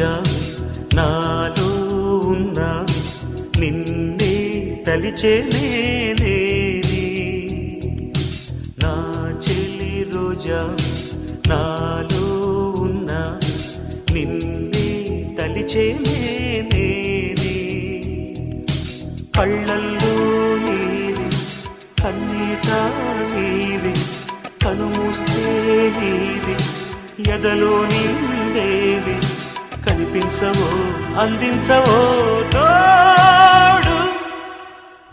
రోజా నాలో ఉన్నావి నిన్నే తలిచే నేనే నా చెలి రోజా నాలో ఉన్నావి నిన్నే తలిచే నేనే కళ్ళల్లో నీవి కన్నీట నీవి కనుమూస్తే నీవి ఎదలో నిండేవి కనిపించవో అందించవో తోడు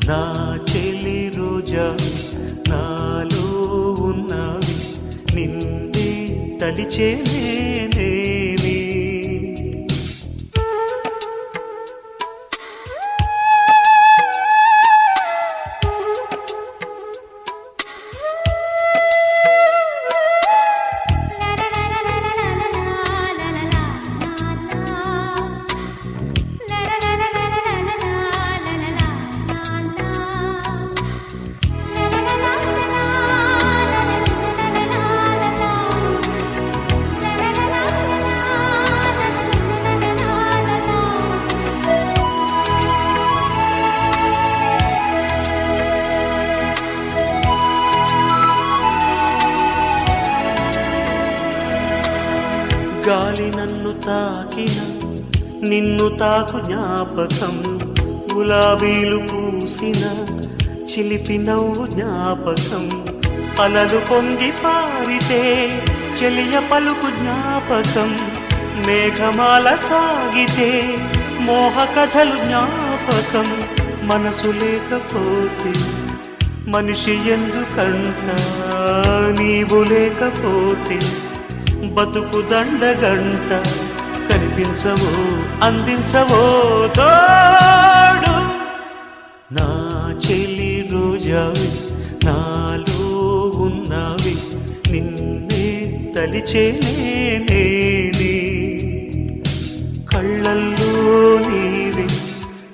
నా చెలి రోజా నాలో ఉన్నావి నిన్నే తలిచే నేనేమి గాలి నన్ను తాకిన నిన్ను తాకు జ్ఞాపకం గులాబీలు పూసిన చిలిపి నవ్వు జ్ఞాపకం అలలు పొంగి పారితే చెలియ పలుకు జ్ఞాపకం మేఘమాల సాగితే మోహ కథలు జ్ఞాపకం మనసు లేకపోతే మనిషి ఎందుకంట నీవు లేకపోతే బతుకు దండగంట కనిపించవో అందించవో తోడు నా చెలి రోజావి నాలో ఉన్నావి నిన్నే తలిచే నేనే కళ్ళల్లో నీవి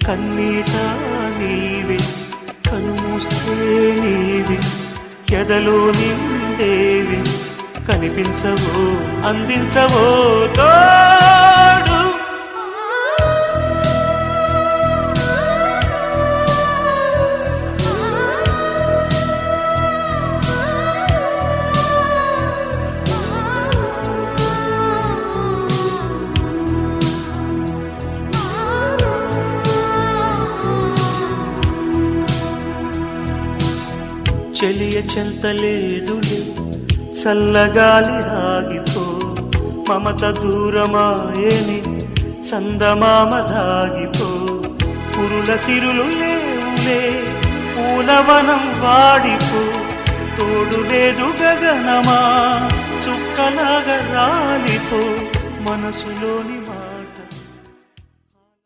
కన్నీట నీవి కనుమూస్తే నీవి ఎదలో నిండేవి కనిపించవో అందించవో తోడు చెలియ చెంతలేదులే చల్లగాలి ఆగిపో మమత దూరమాయని చందమామ దాగిపో పురుల సిరులు లేవులే పూలవనం వాడిపో తోడు లేదు గగనమా చుక్కలాగా రాలిపో మనసులోని